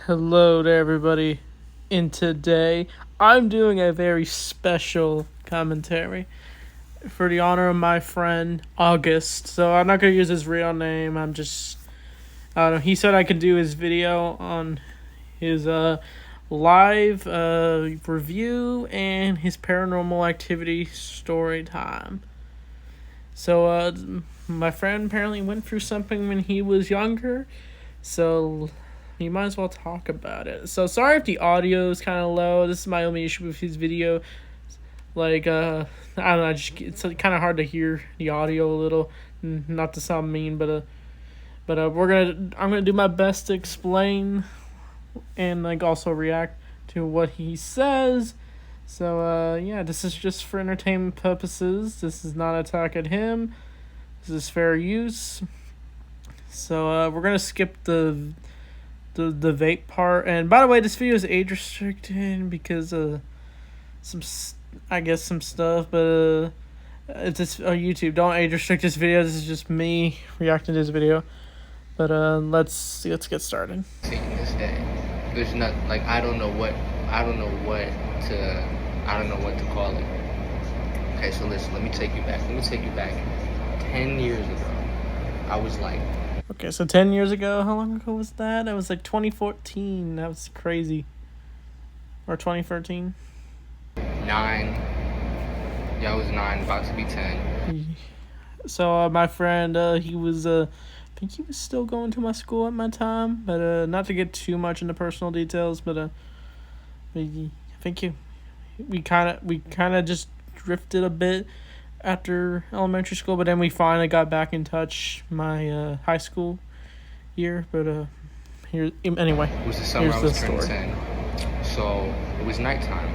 Hello to everybody. And today, I'm doing a very special commentary for the honor of my friend August. So I'm not gonna use his real name. I don't know. He said I could do his video on his live review and his paranormal activity story time. So my friend apparently went through something when he was younger. So you might as well talk about it. So sorry if the audio is kind of low. This is my only issue with his video. I don't know. It's kind of hard to hear the audio a little. Not to sound mean, but I'm gonna do my best to explain and also react to what he says. So yeah, this is just for entertainment purposes. This is not an attack at him. This is fair use. So we're gonna skip the vape part. And by the way, this video is age restricted because some stuff, but it's just YouTube. Don't age restrict this video. This is just me reacting to this video. But let's get started. Taking this day, there's not like I don't know what to call it. Okay, so listen. Let me take you back. 10 years ago, I was like. Okay, so 10 years ago, how long ago was that? That was like 2014. That was crazy. Or 2013. 9. Yeah, I was 9, about to be 10. So my friend, he was, I think he was still going to my school at my time. But not to get too much into personal details, but I think we kind of just drifted a bit after elementary school, but then we finally got back in touch my high school year. But anyway, it was the summer I was turning 10, so it was nighttime.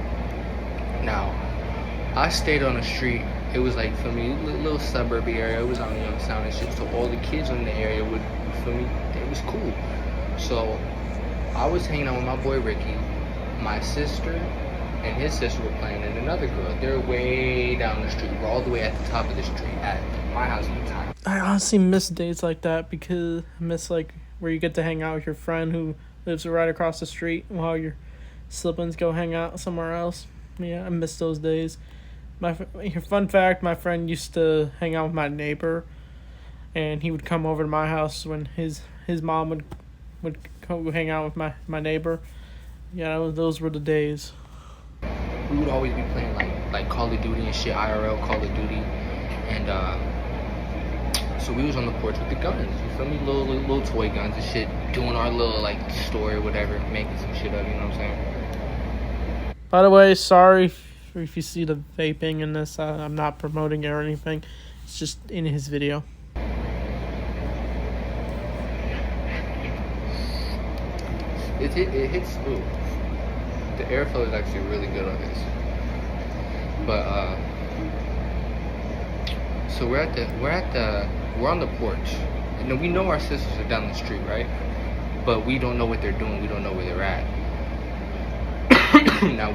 Now I stayed on a street. It was like, for me, a little suburby area. It was on Youngstown and shit, so all the kids in the area would, for me, it was cool. So I was hanging out with my boy Ricky, my sister and his sister were playing, and another girl. They're way down the street. We're all the way at the top of the street at my house at the time. I honestly miss days like that because I miss where you get to hang out with your friend who lives right across the street while your siblings go hang out somewhere else. Yeah, I miss those days. Fun fact, my friend used to hang out with my neighbor, and he would come over to my house when his mom would go hang out with my neighbor. Yeah, those were the days. We would always be playing like Call of Duty and shit, IRL Call of Duty, and so we was on the porch with the guns, you feel me, little toy guns and shit, doing our little story or whatever, making some shit up, you know what I'm saying? By the way, sorry if you see the vaping in this. I'm not promoting it or anything. It's just in his video. It hits smooth. The airflow is actually really good on this. But so we're on the porch. And we know our sisters are down the street, right? But we don't know what they're doing. We don't know where they're at. Now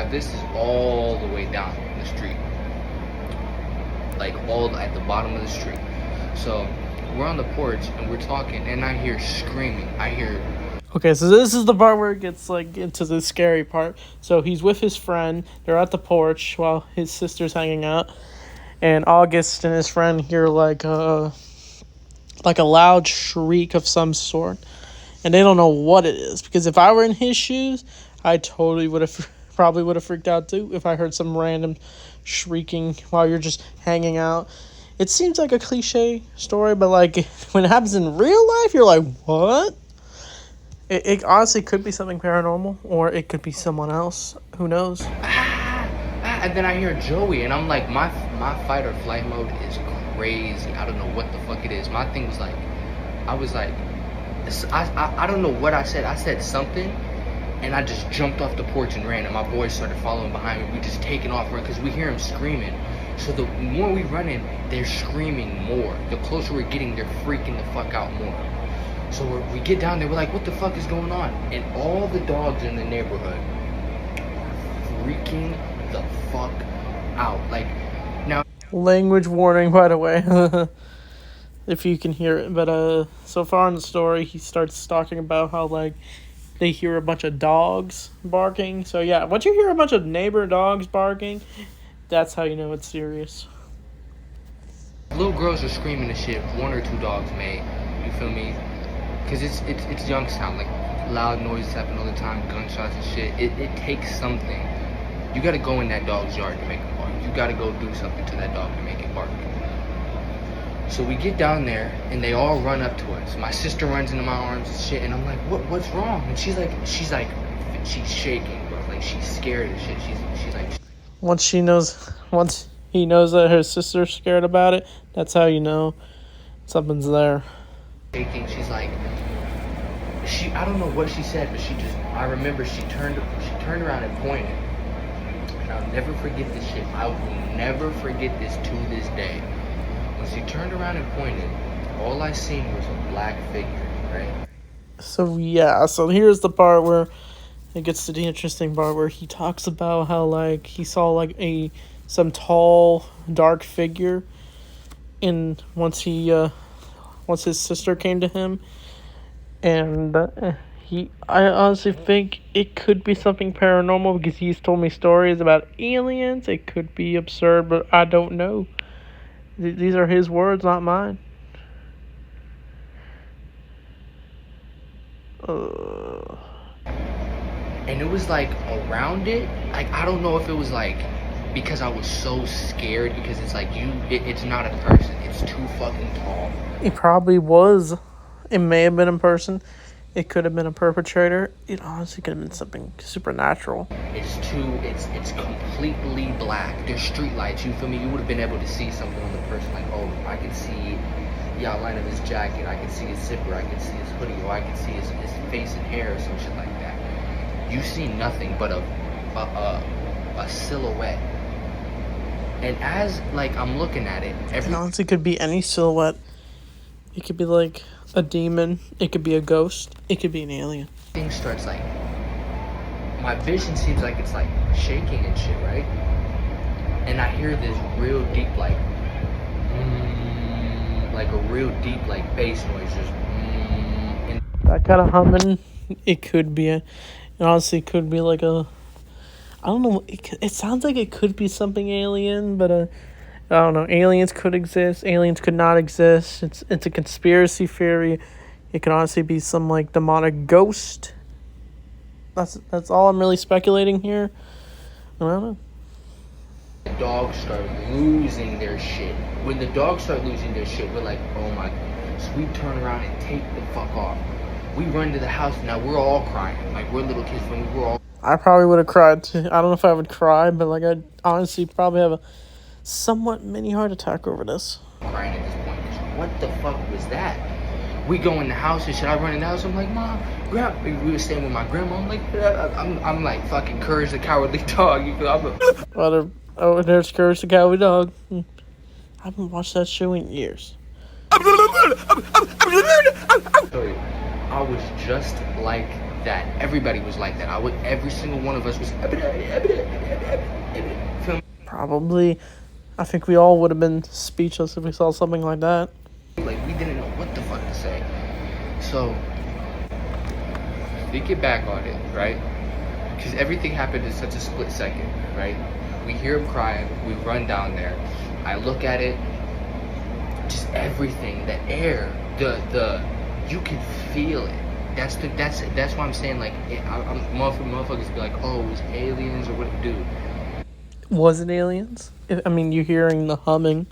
this is all the way down the street. Like all at the bottom of the street. So we're on the porch and we're talking, and I hear screaming. Okay, so this is the part where it gets into the scary part. So he's with his friend. They're at the porch while his sister's hanging out, and August and his friend hear a loud shriek of some sort, and they don't know what it is. Because if I were in his shoes, I totally would have freaked out too if I heard some random shrieking while you're just hanging out. It seems like a cliche story, but when it happens in real life, you're like, what? It honestly could be something paranormal, or it could be someone else. Who knows? And then I hear Joey, and I'm like, my fight or flight mode is crazy. I don't know what the fuck it is. My thing was I don't know what I said. I said something, and I just jumped off the porch and ran, and my boys started following behind me. We just taking off, because we hear him screaming. So the more we run in, they're screaming more. The closer we're getting, they're freaking the fuck out more. So we get down there, we're like, what the fuck is going on? And all the dogs in the neighborhood are freaking the fuck out. Now... Language warning, by the way. if you can hear it. But so far in the story, he starts talking about how they hear a bunch of dogs barking. So yeah, once you hear a bunch of neighbor dogs barking, that's how you know it's serious. Little girls are screaming and shit. One or two dogs may. You feel me? Because it's Youngstown. Like, loud noises happen all the time. Gunshots and shit. It takes something. You gotta go in that dog's yard to make it bark. You gotta go do something to that dog to make it bark. So we get down there, and they all run up to us. My sister runs into my arms and shit, and I'm like, what's wrong? And she's shaking, bro. Like, she's scared and shit. She's like... Once he knows that her sister's scared about it, that's how you know something's there. Shaking. She's like... I don't know what she said, but I remember she turned around and pointed. And I'll never forget this shit. I will never forget this to this day. When she turned around and pointed, all I seen was a black figure, right? So here's the part where it gets to the interesting part where he talks about how like he saw like some tall dark figure once his sister came to him, and I honestly think it could be something paranormal because he's told me stories about aliens. It could be absurd, but I don't know. These are his words, not mine. And it was like around it, like I don't know if it was like because I was so scared because it's like it's not a person, it's too fucking tall. It probably was. It may have been a person. It could have been a perpetrator. It honestly could have been something supernatural. It's completely black. There's street lights, you feel me? You would have been able to see something on the person, like, oh, I can see the outline of his jacket, I can see his zipper, I can see his hoodie, or I can see his face and hair or some shit like that. You see nothing but a silhouette. And as, like, I'm looking at it, It honestly could be any silhouette. It could be, like, a demon. It could be a ghost. It could be an alien. Thing starts, like, my vision seems like it's, like, shaking and shit, right? And I hear this real deep, like a real deep, like, bass noise, just and that kind of humming. It could be it honestly could be like I don't know. It sounds like it could be something alien, but I don't know. Aliens could exist. Aliens could not exist. It's a conspiracy theory. It could honestly be some like demonic ghost. That's all I'm really speculating here. I don't know. The dogs start losing their shit. When the dogs start losing their shit, we're like, oh my God. So we turn around and take the fuck off. We run to the house. Now we're all crying. Like, we're little kids when we were all... I probably would have cried too. I don't know if I would cry, but like I'd honestly probably have a somewhat mini heart attack over this. Crying at this point. Just, what the fuck was that? We go in the house and shit. I run in the house. I'm like, Mom, Grandma. We were staying with my grandma. I'm like, I'm like fucking Courage the Cowardly Dog. You feel? There's Courage the Cowardly Dog. I haven't watched that show in years. I was just like that. Everybody was like that. Every single one of us was. Probably. I think we all would have been speechless if we saw something like that. Like, we didn't know what the fuck to say. So, we get back on it, right? Because everything happened in such a split second, right? We hear him crying. We run down there. I look at it. Just everything. The air. You can feel it. That's why I'm saying, like, motherfuckers be like, oh, it was aliens or what it do. Was it aliens? I mean, you're hearing the humming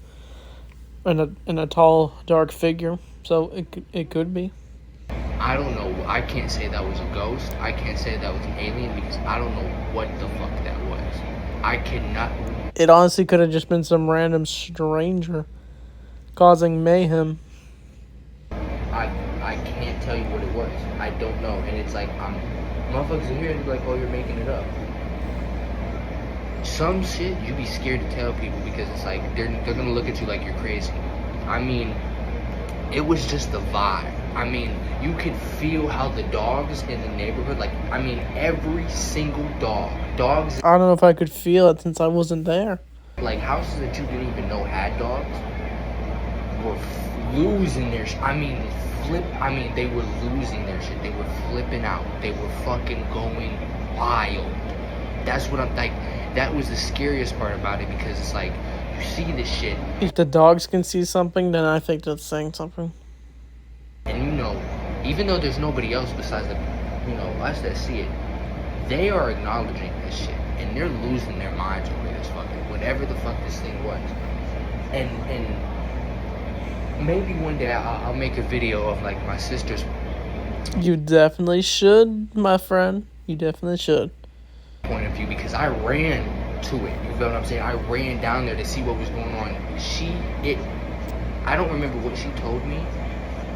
and a tall, dark figure, so it could be. I don't know. I can't say that was a ghost. I can't say that was an alien because I don't know what the fuck that was. I cannot. It honestly could have just been some random stranger causing mayhem. I can't tell you what it was. I don't know. And it's like, motherfuckers in here and be like, oh, you're making it up. Some shit you be scared to tell people because it's like they're gonna look at you like you're crazy. I mean, it was just the vibe. I mean, you could feel how the dogs in the neighborhood, like, I mean, every single dogs. I don't know if I could feel it since I wasn't there. Like, houses that you didn't even know had dogs losing their they were losing their shit. They were flipping out. They were fucking going wild. That's what I'm like. That was the scariest part about it, because it's like, you see this shit. If the dogs can see something, then I think that's saying something. And even though there's nobody else besides us that see it, they are acknowledging this shit. And they're losing their minds over this fucking, whatever the fuck this thing was. And maybe one day I'll make a video of like my sister's. You definitely should, my friend. You definitely should. Point of view, because I ran to it. You feel what I'm saying? I ran down there to see what was going on. I don't remember what she told me,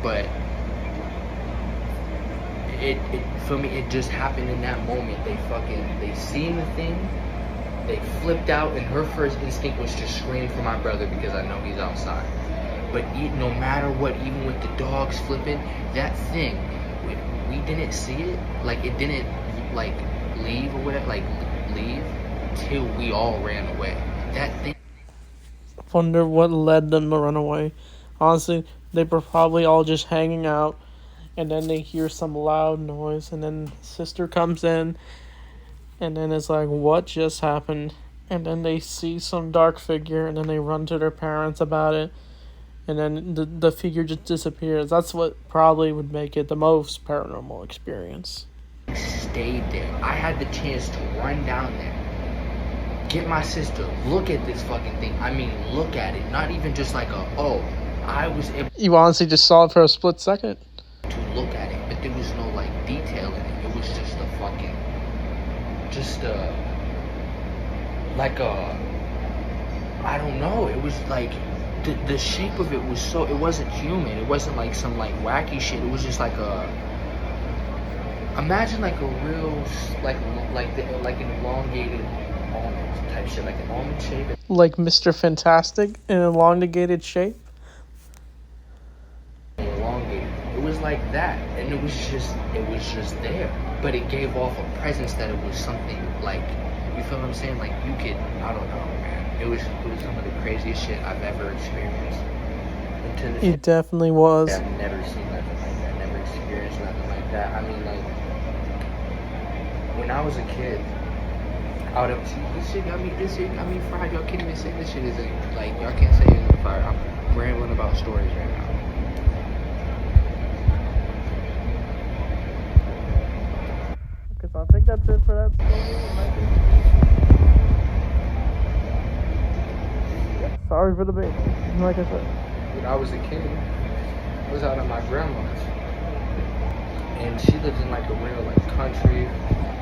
but for me, it just happened in that moment. They seen the thing, they flipped out, and her first instinct was to scream for my brother, because I know he's outside. But no matter what, even with the dogs flipping, that thing, we didn't see it. Like, it didn't like leave or whatever, like leave till we all ran away. That thing. Wonder what led them to run away. Honestly, they were probably all just hanging out, and then they hear some loud noise, and then sister comes in, and then it's like, what just happened? And then they see some dark figure, and then they run to their parents about it, and then the figure just disappears. That's what probably would make it the most paranormal experience. Stayed there. I had the chance to run down there, get my sister, look at this fucking thing. I mean, look at it. Not even just like I was able. You honestly just saw it for a split second. To look at it, but there was no like detail in it. It was just I don't know. It was like the shape of it was so. It wasn't human. It wasn't like some like wacky shit. It was just like imagine like a real like an elongated almond type shit, like an almond shape. Like Mr. Fantastic in an elongated shape. Elongated. It was like that, and it was just there. But it gave off a presence that it was something like, you feel what I'm saying? Like you could, I don't know, man. It was some of the craziest shit I've ever experienced. It definitely was. I've never seen nothing like that. Never experienced nothing like that. I mean, like, when I was a kid, I would have seen this shit got me fried. Y'all can't even say this shit isn't, like, y'all can't say it's fire. I'm rambling about stories right now. Okay, so I think that's it for that story. Sorry for the baby. Like I said. When I was a kid, I was out at my grandma's, and she lived in like a real like country.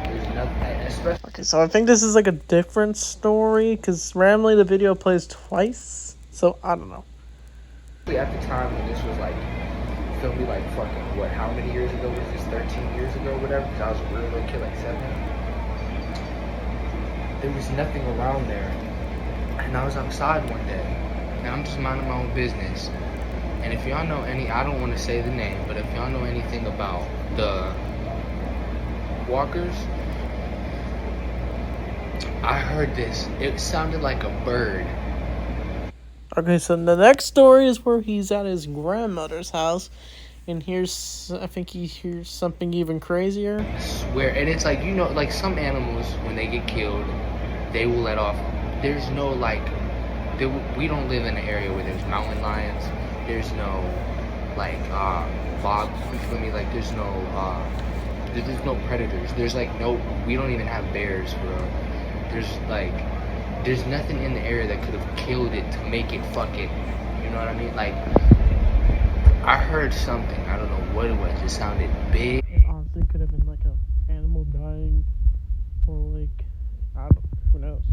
There's nothing, especially. Okay, so I think this is like a different story, because randomly the video plays twice, so I don't know. At the time when this was like, feel me, like fucking what? How many years ago was this? 13 years ago, whatever. Because I was a real little kid, like 7. There was nothing around there, and I was outside one day. And I'm just minding my own business. And if y'all know I don't want to say the name, but if y'all know anything about the walkers, I heard this. It sounded like a bird. Okay, so the next story is where he's at his grandmother's house, and I think he hears something even crazier. I swear, and it's like, like some animals, when they get killed, they will let off. There's no like. We don't live in an area where there's mountain lions. There's no like bog. You feel me? Like there's no predators. There's like we don't even have bears, bro. There's nothing in the area that could have killed it to make it fucking. You know what I mean? Like I heard something. I don't know what it was. It sounded big. It honestly could have been like an animal dying, or like who knows.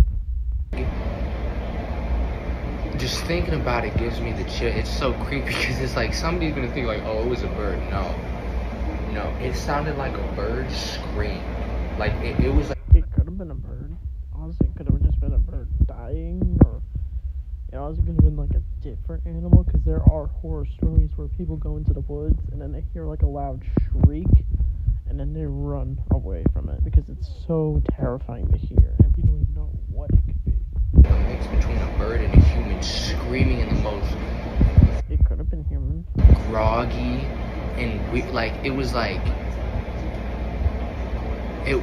Just thinking about it gives me the chill. It's so creepy because it's like somebody's gonna think like, oh, it was a bird. No, it sounded like a bird scream. Like it was like it could have been a bird. Honestly, it could have just been a bird dying, or it honestly could have been like a different animal. Because there are horror stories where people go into the woods and then they hear like a loud shriek, and then they run away from it because it's so terrifying to hear, and we don't even know what it could be. A mix between a bird and a human screaming in the most. It could have been human. groggy and like it was like it.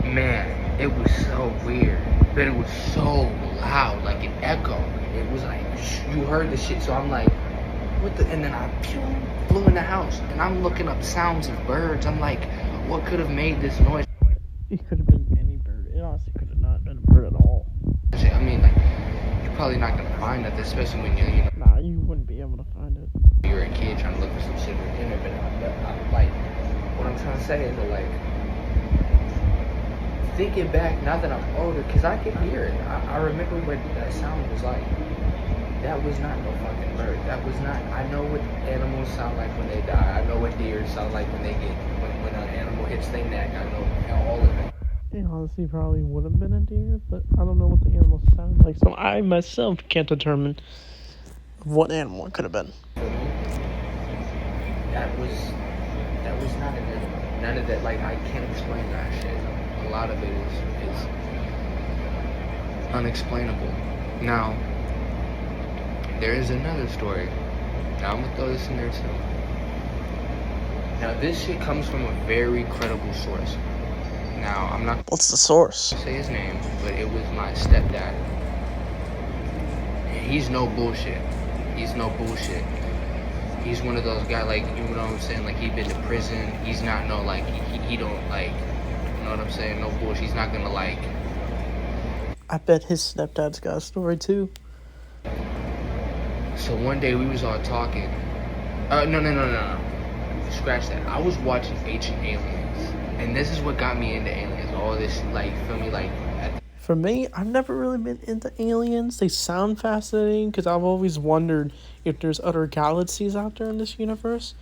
Man, it was so weird, but it was so loud, like an echo. It was like you heard the shit. So I'm like, what the? And then I flew in the house, and I'm looking up sounds of birds. I'm like, what could have made this noise? It could have been any bird. It honestly could have not been a bird at all. I mean, like, you're probably not gonna find that, especially when you know. Nah, you wouldn't be able to find it. You're a kid trying to look for some shit for dinner, but I'm like, what I'm trying to say is that, like, thinking back now that I'm older, because I can hear it. I remember what that sound was like. That was not no fucking bird. That was not. I know what animals sound like when they die. I know what deer sound like when they get when an animal hits their neck. I know all of it. It honestly probably would have been a deer, but I don't know what the animal sounds like, so I myself can't determine what animal it could have been. That was not an animal. None of that. Like, I can't explain that shit. A lot of it is unexplainable. Now, there is another story. Now I'm gonna throw this in there too. Now this shit comes from a very credible source. Now I'm not What's the source? gonna say his name, but it was my stepdad. And he's no bullshit. He's no bullshit. He's one of those guys, like, you know what I'm saying? Like, he been to prison. He's not no, like, he don't, like, you know what I'm saying? No bullshit. He's not gonna, like. I bet his stepdad's got a story too. So one day we was all talking. No. Scratch that. I was watching Ancient Aliens, and this is what got me into aliens. All this, like, feel me, like. For me, I've never really been into aliens. They sound fascinating because I've always wondered if there's other galaxies out there in this universe.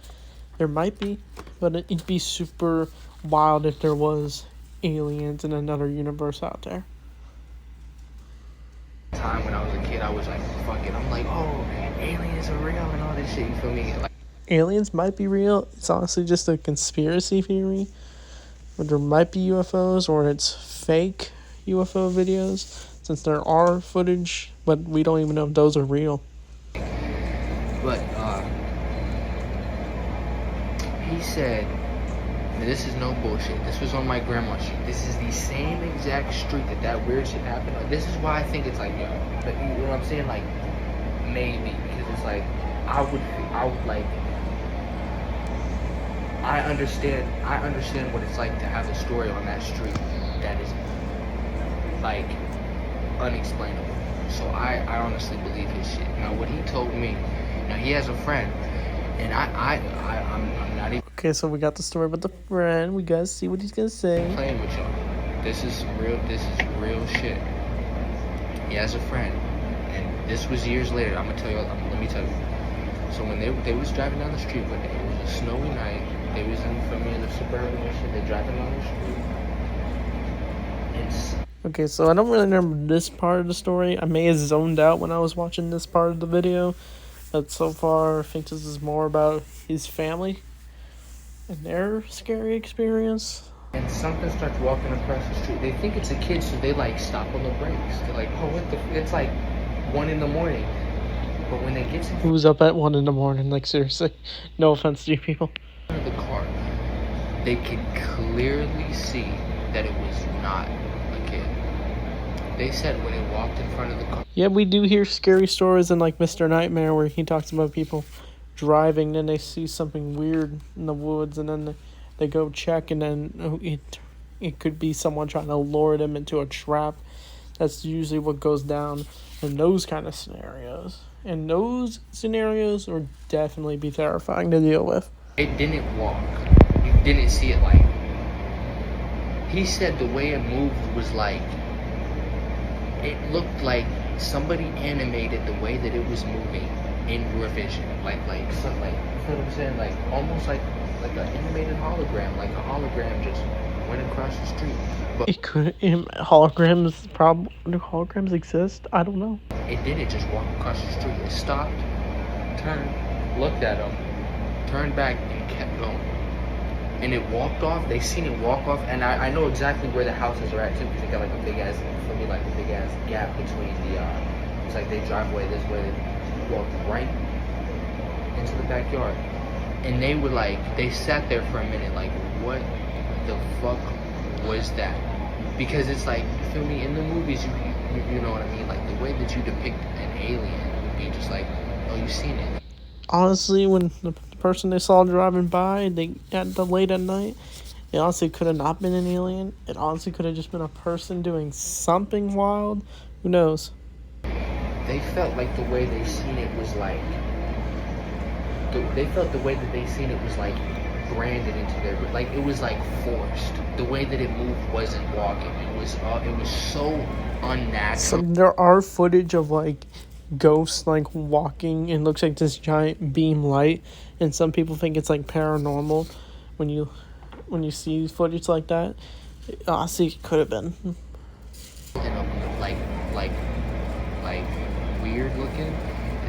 There might be, but it'd be super wild if there was aliens in another universe out there. Time when I was a kid, I was like, fuck it. I'm like, oh, aliens are real and all this shit. You feel me? Like, Aliens might be real. It's honestly just a conspiracy theory. But there might be UFOs, or it's fake UFO videos, since there are footage, but we don't even know if those are real. but he said, this is no bullshit. This was on my grandma's street. This is the same exact street that weird shit happened on. This is why I think it's like, yo, but you know what I'm saying? Like, maybe, because it's like, I would like, I understand what it's like to have a story on that street that is, like, unexplainable. So I honestly believe his shit. Now, what he told me, now he has a friend, and I'm not even Okay, so we got the story about the friend. We gotta see what he's gonna say. playing with y'all. This is real shit. He has a friend, and this was years later. Let me tell you. So when they was driving down the street one day, it was a snowy night. They was in the suburban and shit. They driving down the street. And Okay, so I don't really remember this part of the story. I may have zoned out when I was watching this part of the video. But so far, I think this is more about his family and their scary experience. and something starts walking across the street. They think it's a kid, so they, like, stop on the brakes. They're like, oh, what the it's like 1 a.m. But when they get to Who's up at 1 a.m? Like, seriously. No offense to you people. the car, they could clearly see that it was not a kid. They said when it walked in front of the car. Yeah, we do hear scary stories in, like, Mr. Nightmare, where he talks about people driving, then they see something weird in the woods, and then they go check, and then it could be someone trying to lure them into a trap. That's usually what goes down in those kind of scenarios. And those scenarios would definitely be terrifying to deal with. It didn't walk. You didn't see it, like. He said the way it moved was like. It looked like somebody animated the way that it was moving in your vision. Like, something like, you know what I'm saying? Like, almost like an animated hologram. Like a hologram just went across the street. But It could. Holograms, do holograms exist? I don't know. it didn't just walk across the street. It stopped, turned, looked at him, turned back, and kept going. And it walked off. They seen it walk off, and I know exactly where the houses are at too, because they got like a big ass, for me, like a big ass gap between the. It's like they drive away this way, walk right into the backyard. and they were like, they sat there for a minute like, what the fuck was that? Because it's like, you feel me, in the movies, you know what I mean, like the way that you depict an alien would be just like, oh, you've seen it. Honestly, when the person they saw driving by, late at night, it honestly could have not been an alien. It honestly could have just been a person doing something wild. Who knows? They felt like the way they seen it was like, they felt the way that they seen it was like branded into their, like it was like forced. The way that it moved wasn't walking. It was so unnatural. So there are footage of like ghosts like walking and looks like this giant beam light, and some people think it's like paranormal when you see footage like that. Honestly, it could have been. Like weird looking.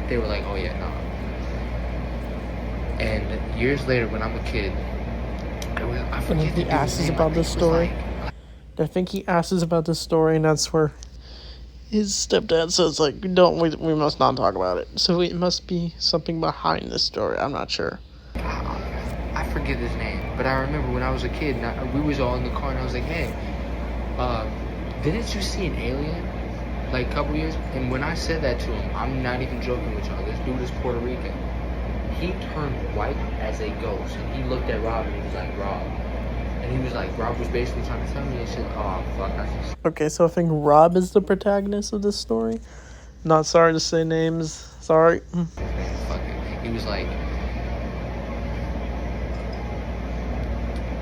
They were like, oh yeah, no. And years later, when I'm a kid, I forget he asks about this story. I think he asks about this story, and that's where his stepdad says, like, we must not talk about it. So it must be something behind this story. I'm not sure. I forget his name, but I remember when I was a kid, and we was all in the car, and I was like, hey, didn't you see an alien? Like a couple years? And when I said that to him, I'm not even joking with y'all. This dude is Puerto Rican. He turned white as a ghost, and he looked at Rob, and he was like, Rob. And he was like, Rob was basically trying to tell me and shit. Oh, fuck, I just... Okay, so I think Rob is the protagonist of this story. Not sorry to say names. Sorry. He was like...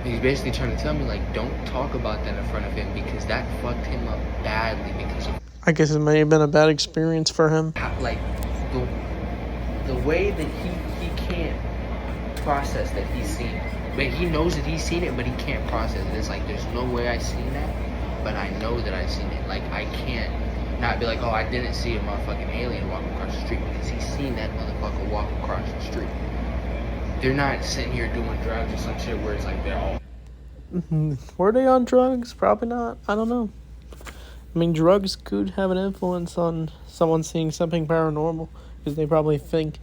He's basically trying to tell me, like, don't talk about that in front of him because that fucked him up badly because of... I guess it may have been a bad experience for him. Like, the way that he can't process that he's seen it. But he knows that he's seen it, but he can't process it. It's like, there's no way I've seen that, but I know that I've seen it. Like, I can't not be like, oh, I didn't see a motherfucking alien walk across the street, because he's seen that motherfucker walk across the street. They're not sitting here doing drugs or some shit where it's like they're all... Were they on drugs? Probably not. I don't know. I mean, drugs could have an influence on someone seeing something paranormal, because they probably think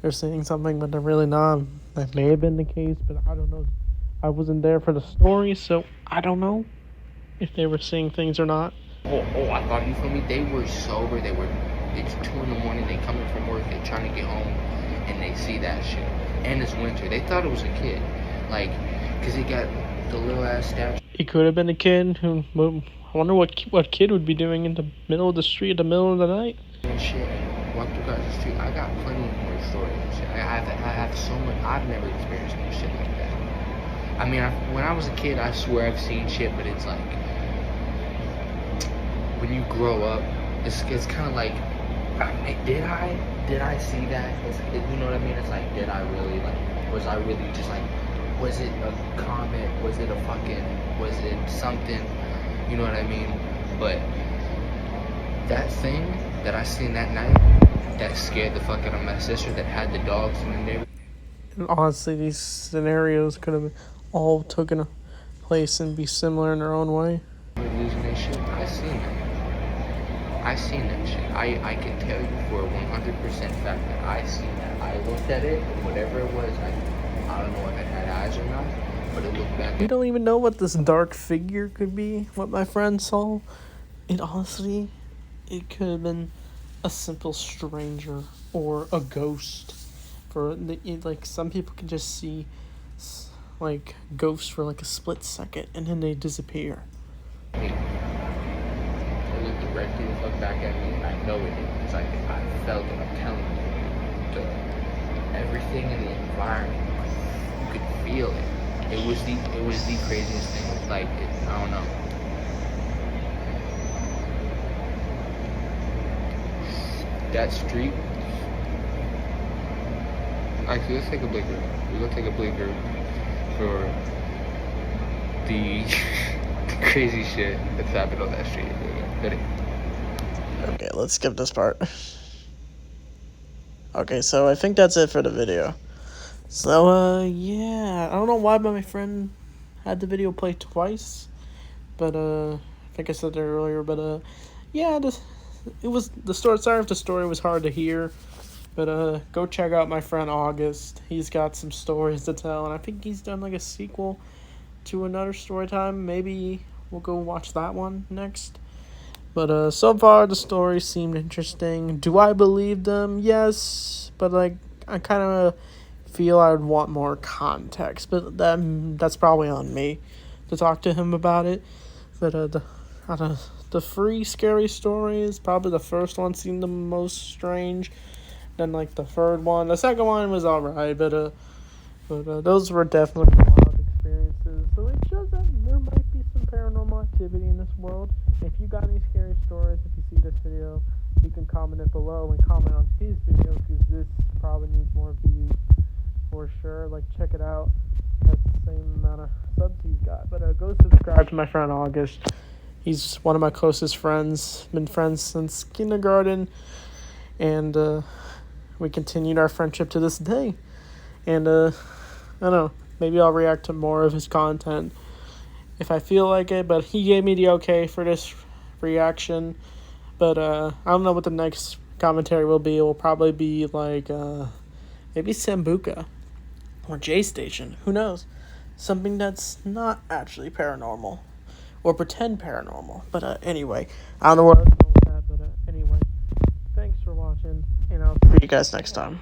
they're seeing something, but they're really not. That may have been the case, but I don't know. I wasn't there for the story, so I don't know if they were seeing things or not. Oh, I thought, you feel me? They were sober. It's 2 a.m. They coming from work. They're trying to get home, and they see that shit. And it's winter. They thought it was a kid. Like, because it got the little ass statue. It could have been a kid who... I wonder what kid would be doing in the middle of the street at the middle of the night. And shit, walked across the street. I got plenty more stories and shit. I have so much. I've never experienced no shit like that. I mean, when I was a kid, I swear I've seen shit, but it's like, when you grow up, it's kind of like, did I see that? You know what I mean? It's like, did I really, like, was I really just like, was it a comet? Was it something? You know what I mean? But that thing that I seen that night, that scared the fuck out of my sister, that had the dogs in the neighborhood. And honestly, these scenarios could have all taken place and be similar in their own way. Losing that shit, I seen that shit. I can tell you for a 100% fact that I seen that. I looked at it, whatever it was, I don't know if it had eyes or not, but it looked back. We don't even know what this dark figure could be, what my friend saw. It honestly, it could have been a simple stranger or a ghost. Like, some people can just see like ghosts for like a split second and then they disappear. It looked directly the fuck back at me, and I know it did. It's like, I felt it. I'm telling you, everything in the environment, you could feel it. It was the craziest thing. Like, I don't know. That street. Actually, let's take a blinker. We're gonna take a blinker for the crazy shit that's happened on that street. Ready? Okay, let's skip this part. Okay, so I think that's it for the video. So, yeah, I don't know why my friend had the video play twice, but, I think I said that earlier, but, yeah, the start of the story was hard to hear, But go check out my friend August. He's got some stories to tell, and I think he's done like a sequel to another story time. Maybe we'll go watch that one next. But so far the story seemed interesting. Do I believe them? Yes, but like I kind of feel I would want more context. But that's probably on me to talk to him about it. But the free scary story is probably the first one seemed the most strange. Then like the third one, the second one was alright, but those were definitely wild experiences. So it shows that there might be some paranormal activity in this world. If you got any scary stories, if you see this video, you can comment it below and comment on his video because this probably needs more views for sure. Like check it out. That's the same amount of subs he's got. But go subscribe to my friend August. He's one of my closest friends. Been friends since kindergarten, and we continued our friendship to this day. And I don't know, maybe I'll react to more of his content if I feel like it. But he gave me the okay for this reaction. But I don't know what the next commentary will be. It will probably be like maybe Sambuca or J Station. Who knows? Something that's not actually paranormal or pretend paranormal. But anyway, I don't know where I was going with that. But anyway, thanks for watching, and I'll see you guys next time.